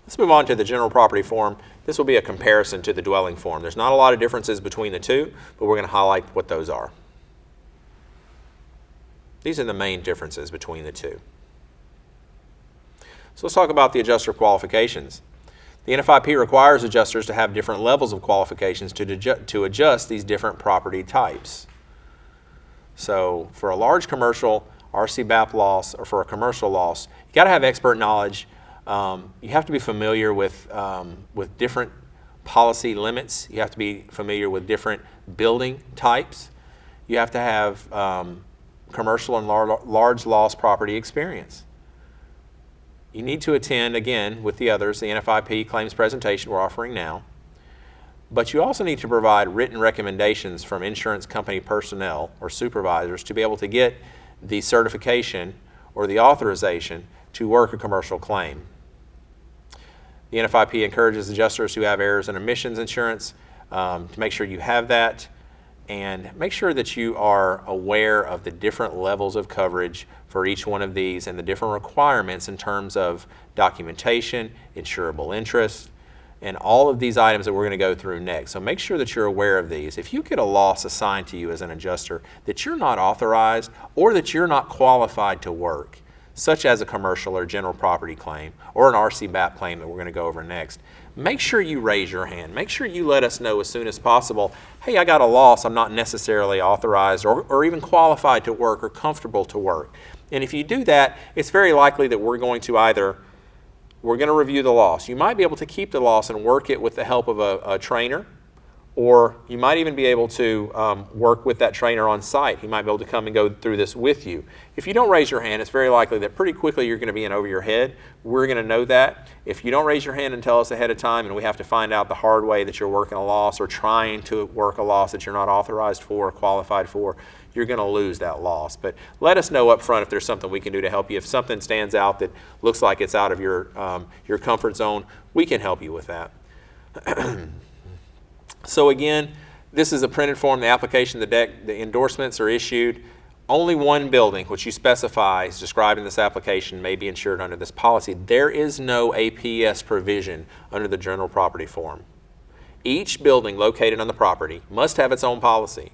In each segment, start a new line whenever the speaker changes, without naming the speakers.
Let's move on to the general property form. This will be a comparison to the dwelling form. There's not a lot of differences between the two, but we're going to highlight what those are. These are the main differences between the two. So let's talk about the adjuster qualifications. The NFIP requires adjusters to have different levels of qualifications to adjust these different property types. So for a large commercial RC BAP loss, or for a commercial loss, you got to have expert knowledge. You have to be familiar with different policy limits. You have to be familiar with different building types. You have to have commercial and large loss property experience. You need to attend, again, with the others, the NFIP claims presentation we're offering now. But you also need to provide written recommendations from insurance company personnel or supervisors to be able to get the certification or the authorization to work a commercial claim. The NFIP encourages adjusters who have errors and omissions insurance to make sure you have that, and make sure that you are aware of the different levels of coverage for each one of these and the different requirements in terms of documentation, insurable interest, and all of these items that we're going to go through next. So make sure that you're aware of these. If you get a loss assigned to you as an adjuster that you're not authorized or that you're not qualified to work, such as a commercial or general property claim or an RC BAP claim that we're going to go over next, make sure you raise your hand. Make sure you let us know as soon as possible, hey, I got a loss, I'm not necessarily authorized or even qualified to work or comfortable to work. And if you do that, it's very likely that we're going to review the loss. You might be able to keep the loss and work it with the help of a trainer, or you might even be able to work with that trainer on site. He might be able to come and go through this with you. If you don't raise your hand, it's very likely that pretty quickly you're going to be in over your head. We're going to know that. If you don't raise your hand and tell us ahead of time, and we have to find out the hard way that you're working a loss or trying to work a loss that you're not authorized for or qualified for, you're going to lose that loss. But let us know up front if there's something we can do to help you. If something stands out that looks like it's out of your comfort zone, we can help you with that. So again, this is a printed form, the application, the deck, the endorsements are issued. Only one building, which you specify is described in this application, may be insured under this policy. There is no APS provision under the general property form. Each building located on the property must have its own policy.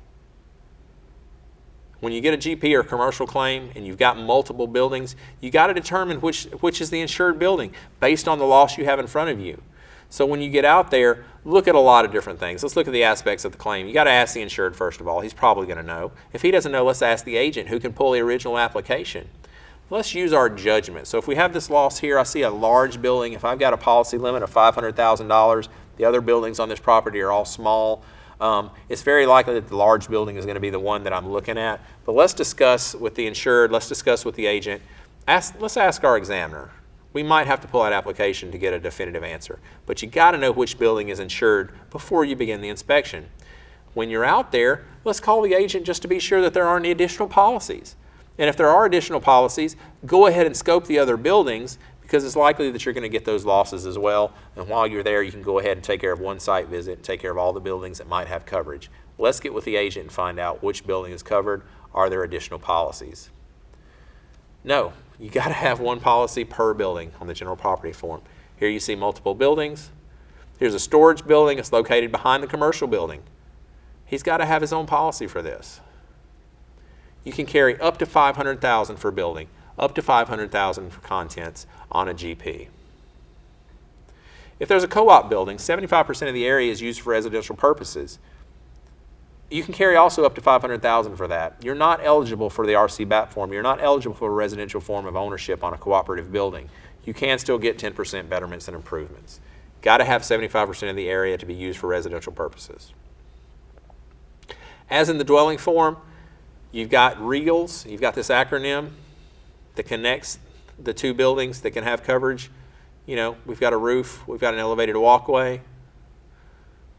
When you get a GP or commercial claim and you've got multiple buildings, you got to determine which is the insured building based on the loss you have in front of you. So when you get out there, look at a lot of different things. Let's look at the aspects of the claim. You got to ask the insured first of all. He's probably going to know. If he doesn't know, let's ask the agent who can pull the original application. Let's use our judgment. So if we have this loss here, I see a large building. If I've got a policy limit of $500,000, the other buildings on this property are all small. It's very likely that the large building is going to be the one that I'm looking at. But let's discuss with the insured. Let's discuss with the agent. Let's ask our examiner. We might have to pull out application to get a definitive answer, but you got to know which building is insured before you begin the inspection. When you're out there, let's call the agent just to be sure that there aren't any additional policies. And if there are additional policies, go ahead and scope the other buildings because it's likely that you're going to get those losses as well. And while you're there, you can go ahead and take care of one site visit and take care of all the buildings that might have coverage. Let's get with the agent and find out which building is covered. Are there additional policies? No. You got to have one policy per building on the general property form. Here you see multiple buildings. Here's a storage building. It's located behind the commercial building. He's got to have his own policy for this. You can carry up to $500,000 for building, up to $500,000 for contents on a GP. If there's a co-op building, 75% of the area is used for residential purposes. You can carry also up to $500,000 for that. You're not eligible for the RC BAP form. You're not eligible for a residential form of ownership on a cooperative building. You can still get 10% betterments and improvements. Got to have 75% of the area to be used for residential purposes. As in the dwelling form, you've got REALS. You've got this acronym that connects the two buildings that can have coverage. You know, we've got a roof, we've got an elevated walkway,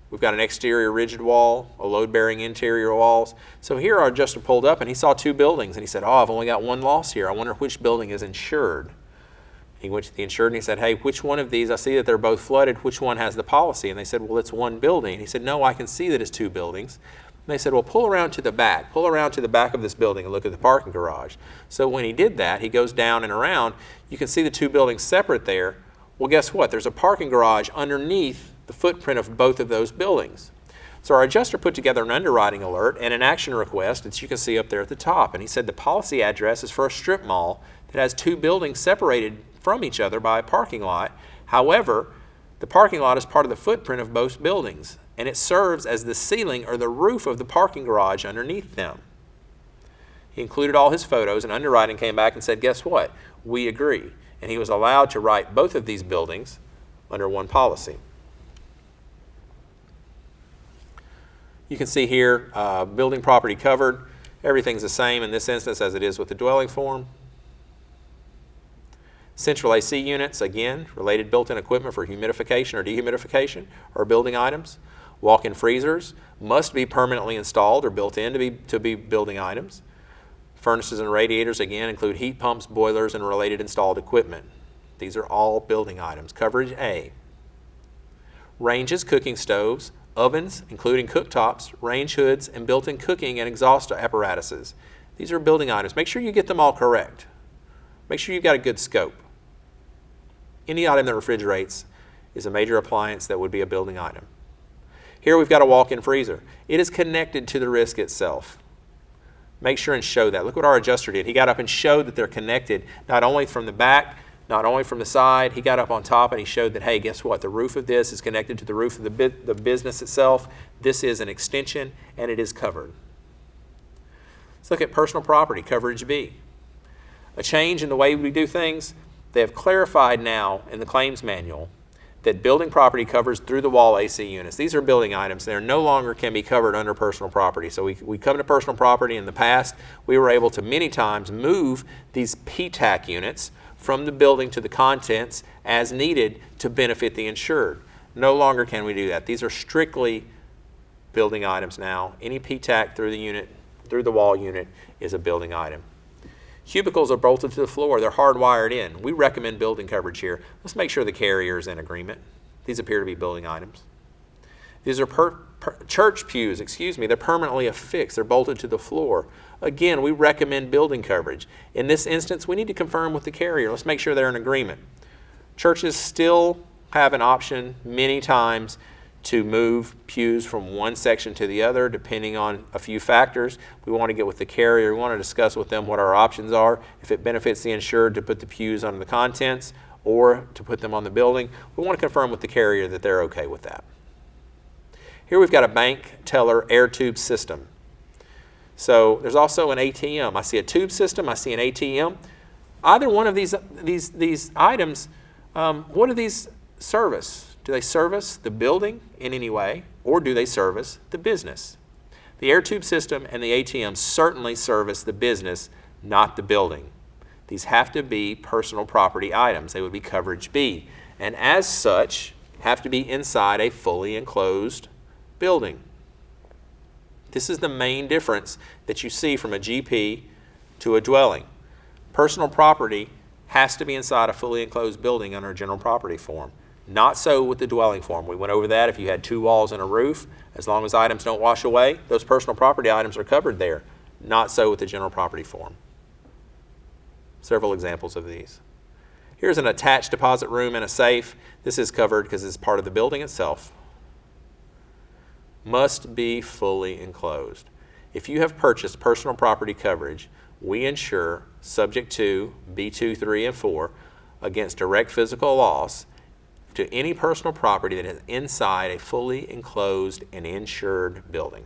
we've got an exterior rigid wall, a load-bearing interior walls. So here our adjuster pulled up and he saw two buildings and he said, oh, I've only got one loss here. I wonder which building is insured. He went to the insured and he said, hey, which one of these, I see that they're both flooded, which one has the policy? And they said, well, it's one building. And he said, no, I can see that it's two buildings. And they said, well, pull around to the back of this building and look at the parking garage. So when he did that, he goes down and around. You can see the two buildings separate there. Well, guess what? There's a parking garage underneath the footprint of both of those buildings. So our adjuster put together an underwriting alert and an action request that you can see up there at the top. And he said the policy address is for a strip mall that has two buildings separated from each other by a parking lot. However, the parking lot is part of the footprint of both buildings, and it serves as the ceiling or the roof of the parking garage underneath them. He included all his photos, and underwriting came back and said, guess what? We agree. And he was allowed to write both of these buildings under one policy. You can see here, building property covered. Everything's the same in this instance as it is with the dwelling form. Central AC units, again, related built-in equipment for humidification or dehumidification or building items. Walk-in freezers must be permanently installed or built in to be building items. Furnaces and radiators, again, include heat pumps, boilers, and related installed equipment. These are all building items. Coverage A. Ranges, cooking stoves, ovens, including cooktops, range hoods, and built-in cooking and exhaust apparatuses. These are building items. Make sure you get them all correct. Make sure you've got a good scope. Any item that refrigerates is a major appliance that would be a building item. Here we've got a walk-in freezer. It is connected to the risk itself. Make sure and show that. Look what our adjuster did. He got up and showed that they're connected, not only from the back, not only from the side. He got up on top and he showed that, hey, guess what? The roof of this is connected to the roof of the business itself. This is an extension and it is covered. Let's look at personal property, coverage B. A change in the way we do things. They have clarified now in the claims manual that building property covers through the wall AC units. These are building items. They no longer can be covered under personal property. So we come to personal property. In the past, we were able to many times move these PTAC units from the building to the contents as needed to benefit the insured. No longer can we do that. These are strictly building items now. Any PTAC through the unit, through the wall unit, is a building item. Cubicles are bolted to the floor. They're hardwired in. We recommend building coverage here. Let's make sure the carrier is in agreement. These appear to be building items. These are church pews, they're permanently affixed. They're bolted to the floor. Again, we recommend building coverage. In this instance, we need to confirm with the carrier. Let's make sure they're in agreement. Churches still have an option many times to move pews from one section to the other depending on a few factors. We want to get with the carrier. We want to discuss with them what our options are. If it benefits the insured to put the pews on the contents or to put them on the building, we want to confirm with the carrier that they're okay with that. Here we've got a bank teller air tube system. So there's also an ATM. I see a tube system. I see an ATM. Either one of these items, what do these service? Do they service the building in any way, or do they service the business? The air tube system and the ATM certainly service the business, not the building. These have to be personal property items. They would be coverage B, and as such, have to be inside a fully enclosed building. This is the main difference that you see from a GP to a dwelling. Personal property has to be inside a fully enclosed building under a general property form. Not so with the dwelling form. We went over that. If you had two walls and a roof, as long as items don't wash away, those personal property items are covered there. Not so with the general property form. Several examples of these. Here's an attached deposit room and a safe. This is covered because it's part of the building itself. Must be fully enclosed. If you have purchased personal property coverage, we insure, subject to B2, 3, and 4, against direct physical loss to any personal property that is inside a fully enclosed and insured building.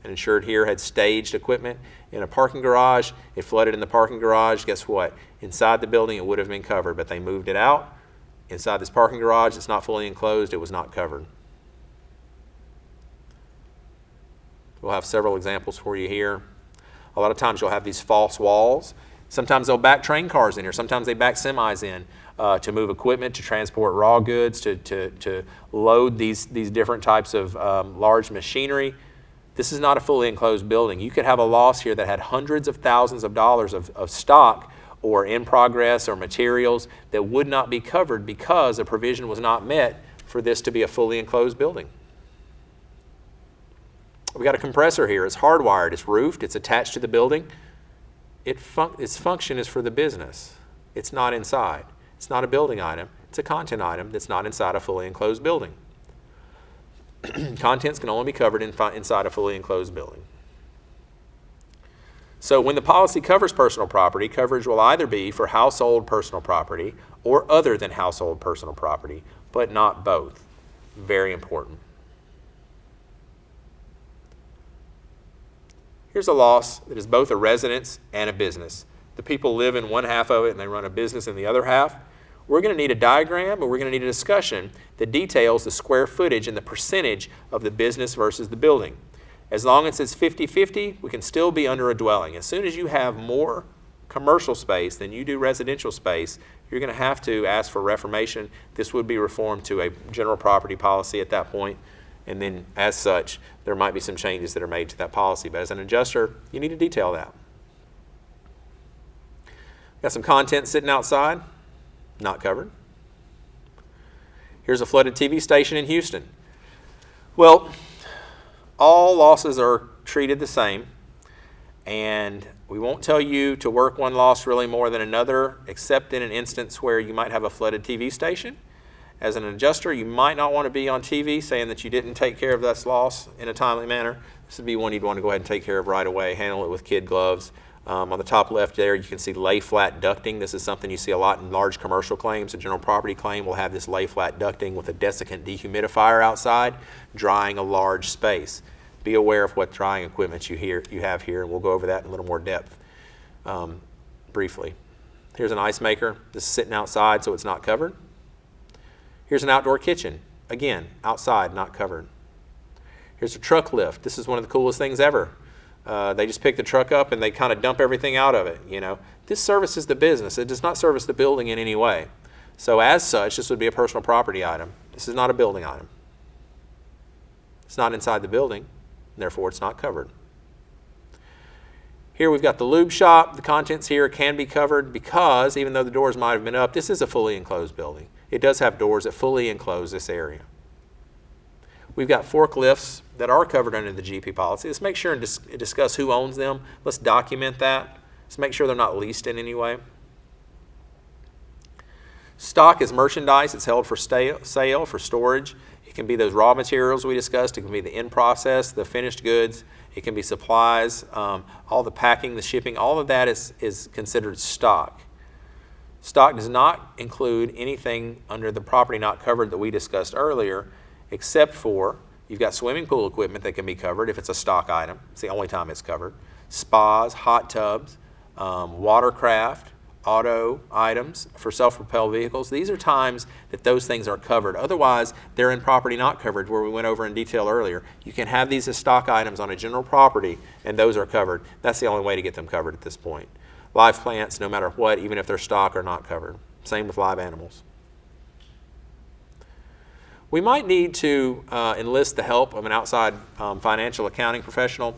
An insured here had staged equipment in a parking garage. It flooded in the parking garage. Guess what? Inside the building it would have been covered, but they moved it out. Inside this parking garage, it's not fully enclosed. It was not covered. We'll have several examples for you here. A lot of times you'll have these false walls. Sometimes they'll back train cars in here. Sometimes they back semis in to move equipment, to transport raw goods, to load these different types of large machinery. This is not a fully enclosed building. You could have a loss here that had hundreds of thousands of dollars of stock or in progress or materials that would not be covered because a provision was not met for this to be a fully enclosed building. We've got a compressor here. It's hardwired. It's roofed. It's attached to the building. its function is for the business. It's not inside. It's not a building item. It's a content item that's not inside a fully enclosed building. Contents can only be covered inside a fully enclosed building. So when the policy covers personal property, coverage will either be for household personal property or other than household personal property, but not both. Very important. Here's a loss that is both a residence and a business. The people live in one half of it and they run a business in the other half. We're going to need a diagram, or we're going to need a discussion that details the square footage and the percentage of the business versus the building. As long as it's 50-50, we can still be under a dwelling. As soon as you have more commercial space than you do residential space, you're going to have to ask for reformation. This would be reformed to a general property policy at that point, and then as such, there might be some changes that are made to that policy. But as an adjuster, you need to detail that. Got some content sitting outside, not covered. Here's a flooded TV station in Houston. Well, all losses are treated the same, and we won't tell you to work one loss really more than another, except in an instance where you might have a flooded TV station. As an adjuster, you might not want to be on TV saying that you didn't take care of this loss in a timely manner. This would be one you'd want to go ahead and take care of right away, handle it with kid gloves. On the top left there, you can see lay flat ducting. This is something you see a lot in large commercial claims. A general property claim will have this lay flat ducting with a desiccant dehumidifier outside, drying a large space. Be aware of what drying equipment you have here, and we'll go over that in a little more depth briefly. Here's an ice maker. This is sitting outside, so it's not covered. Here's an outdoor kitchen. Again, outside, not covered. Here's a truck lift. This is one of the coolest things ever. They just pick the truck up and they kind of dump everything out of it, you know. This services the business. It does not service the building in any way. So as such, this would be a personal property item. This is not a building item. It's not inside the building, therefore it's not covered. Here we've got the lube shop. The contents here can be covered because even though the doors might have been up, this is a fully enclosed building. It does have doors that fully enclose this area. We've got forklifts that are covered under the GP policy. Let's make sure and discuss who owns them. Let's document that. Let's make sure they're not leased in any way. Stock is merchandise. It's held for sale, for storage. It can be those raw materials we discussed. It can be the in process, the finished goods. It can be supplies, all the packing, the shipping. All of that is considered stock. Stock does not include anything under the property not covered that we discussed earlier, except for you've got swimming pool equipment that can be covered if it's a stock item. It's the only time it's covered. Spas, hot tubs, watercraft, auto items for self-propelled vehicles. These are times that those things are covered. Otherwise, they're in property not covered, where we went over in detail earlier. You can have these as stock items on a general property, and those are covered. That's the only way to get them covered at this point. Live plants, no matter what, even if they're stock, are not covered. Same with live animals. We might need to enlist the help of an outside financial accounting professional.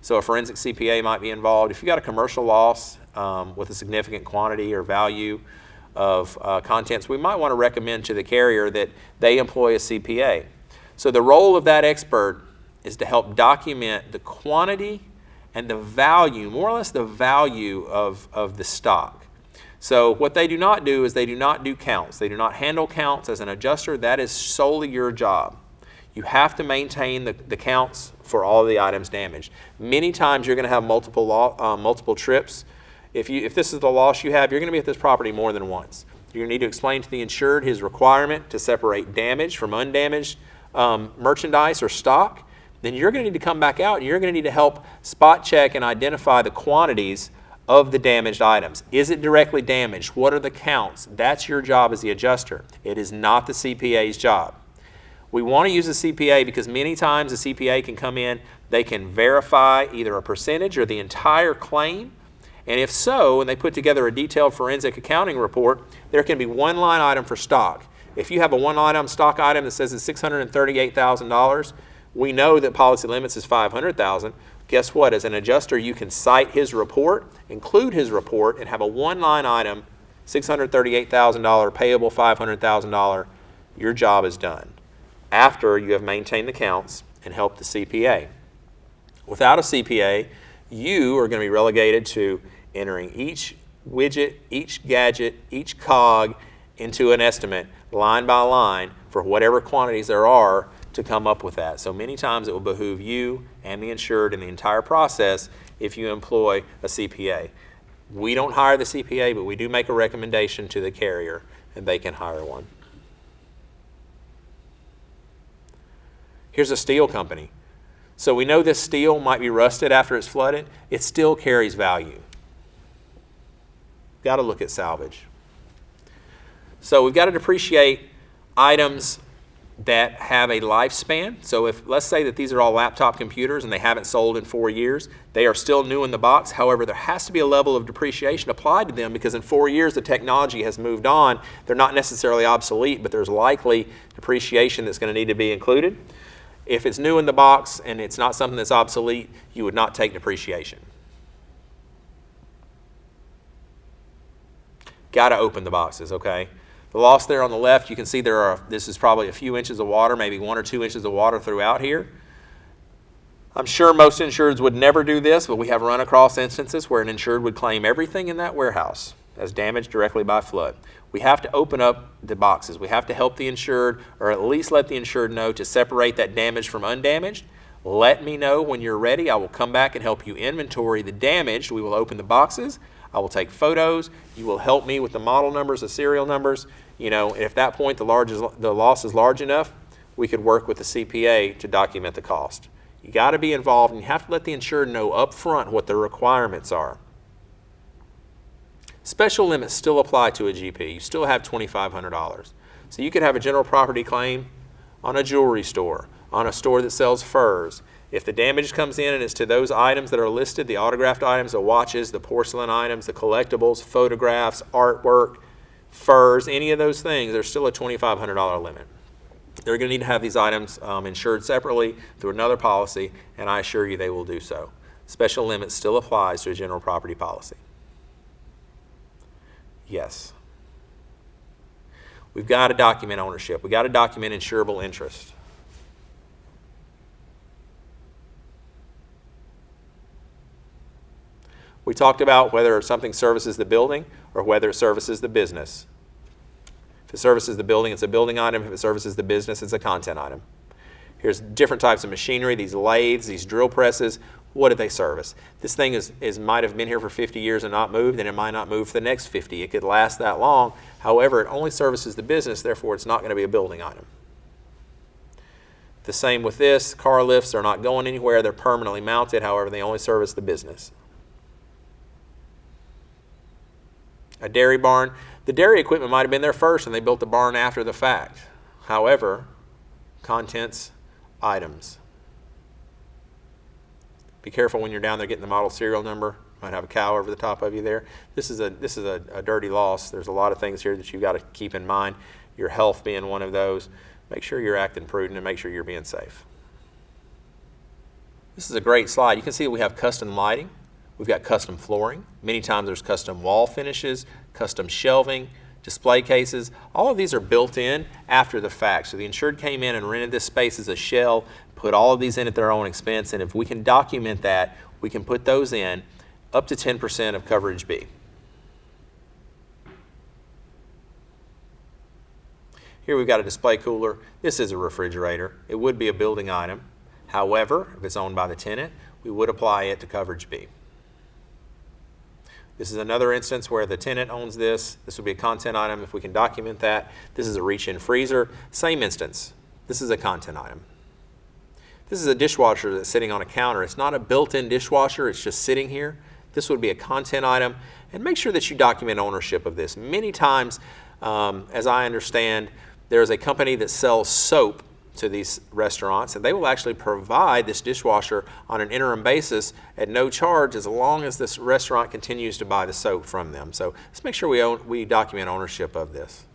So a forensic CPA might be involved. If you've got a commercial loss with a significant quantity or value of contents, we might want to recommend to the carrier that they employ a CPA. So the role of that expert is to help document the quantity and the value, more or less the value of the stock. So what they do not do is they do not do counts. They do not handle counts as an adjuster. That is solely your job. You have to maintain the counts for all of the items damaged. Many times you're going to have multiple trips. If this is the loss you have, you're going to be at this property more than once. You're going to need to explain to the insured his requirement to separate damaged from undamaged merchandise or stock. Then you're going to need to come back out and you're going to need to help spot check and identify the quantities of the damaged items. Is it directly damaged? What are the counts? That's your job as the adjuster. It is not the CPA's job. We want to use a CPA because many times a CPA can come in, they can verify either a percentage or the entire claim, and if so, and they put together a detailed forensic accounting report, there can be one line item for stock. If you have a one line item stock item that says it's $638,000, we know that policy limits is $500,000. Guess what? As an adjuster, you can cite his report, include his report, and have a one-line item, $638,000, payable $500,000. Your job is done after you have maintained the counts and helped the CPA. Without a CPA, you are going to be relegated to entering each widget, each gadget, each cog into an estimate line by line for whatever quantities there are to come up with that. So many times it will behoove you and the insured in the entire process if you employ a CPA. We don't hire the CPA, but we do make a recommendation to the carrier and they can hire one. Here's a steel company. So we know this steel might be rusted after it's flooded. It still carries value. Got to look at salvage. So we've got to depreciate items that have a lifespan. So if, let's say that these are all laptop computers and they haven't sold in 4 years, they are still new in the box. However, there has to be a level of depreciation applied to them because in 4 years the technology has moved on. They're not necessarily obsolete, but there's likely depreciation that's going to need to be included. If it's new in the box and it's not something that's obsolete, you would not take depreciation. Got to open the boxes, okay? The loss there on the left, you can see this is probably a few inches of water, maybe 1 or 2 inches of water throughout here. I'm sure most insureds would never do this, but we have run across instances where an insured would claim everything in that warehouse as damaged directly by flood. We have to open up the boxes. We have to help the insured, or at least let the insured know to separate that damaged from undamaged. Let me know when you're ready. I will come back and help you inventory the damaged. We will open the boxes. I will take photos. You will help me with the model numbers, the serial numbers. You know, and if at that point the loss is large enough, we could work with the CPA to document the cost. You got to be involved, and you have to let the insured know up front what the requirements are. Special limits still apply to a GP. You still have $2,500. So you could have a general property claim on a jewelry store, on a store that sells furs. If the damage comes in and it's to those items that are listed, the autographed items, the watches, the porcelain items, the collectibles, photographs, artwork, furs, any of those things, there's still a $2,500 limit. They're going to need to have these items insured separately through another policy, and I assure you they will do so. Special limit still applies to a general property policy. Yes. We've got to document ownership. We've got to document insurable interest. We talked about whether something services the building or whether it services the business. If it services the building, it's a building item. If it services the business, it's a content item. Here's different types of machinery, these lathes, these drill presses. What do they service? This thing might have been here for 50 years and not moved, and it might not move for the next 50. It could last that long. However, it only services the business, therefore it's not going to be a building item. The same with this. Car lifts are not going anywhere. They're permanently mounted. However, they only service the business. A dairy barn. The dairy equipment might have been there first and they built the barn after the fact. However, contents, items. Be careful when you're down there getting the model serial number. Might have a cow over the top of you there. This is a dirty loss. There's a lot of things here that you've got to keep in mind. Your health being one of those. Make sure you're acting prudent and make sure you're being safe. This is a great slide. You can see we have custom lighting. We've got custom flooring. Many times there's custom wall finishes, custom shelving, display cases. All of these are built in after the fact. So the insured came in and rented this space as a shell, put all of these in at their own expense, and if we can document that, we can put those in up to 10% of coverage B. Here we've got a display cooler. This is a refrigerator. It would be a building item. However, if it's owned by the tenant, we would apply it to coverage B. This is another instance where the tenant owns this. This would be a content item if we can document that. This is a reach-in freezer. Same instance. This is a content item. This is a dishwasher that's sitting on a counter. It's not a built-in dishwasher. It's just sitting here. This would be a content item. And make sure that you document ownership of this. Many times, as I understand, there's a company that sells soap to these restaurants, and they will actually provide this dishwasher on an interim basis at no charge as long as this restaurant continues to buy the soap from them. So let's make sure we document ownership of this.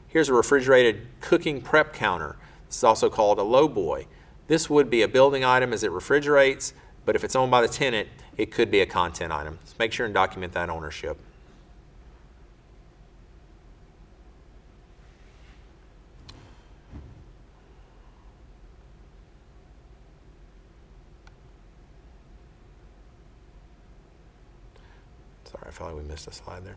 Here's a refrigerated cooking prep counter. This is also called a lowboy. This would be a building item as it refrigerates, but if it's owned by the tenant, it could be a content item. Let's make sure and document that ownership. feel like we missed a slide there.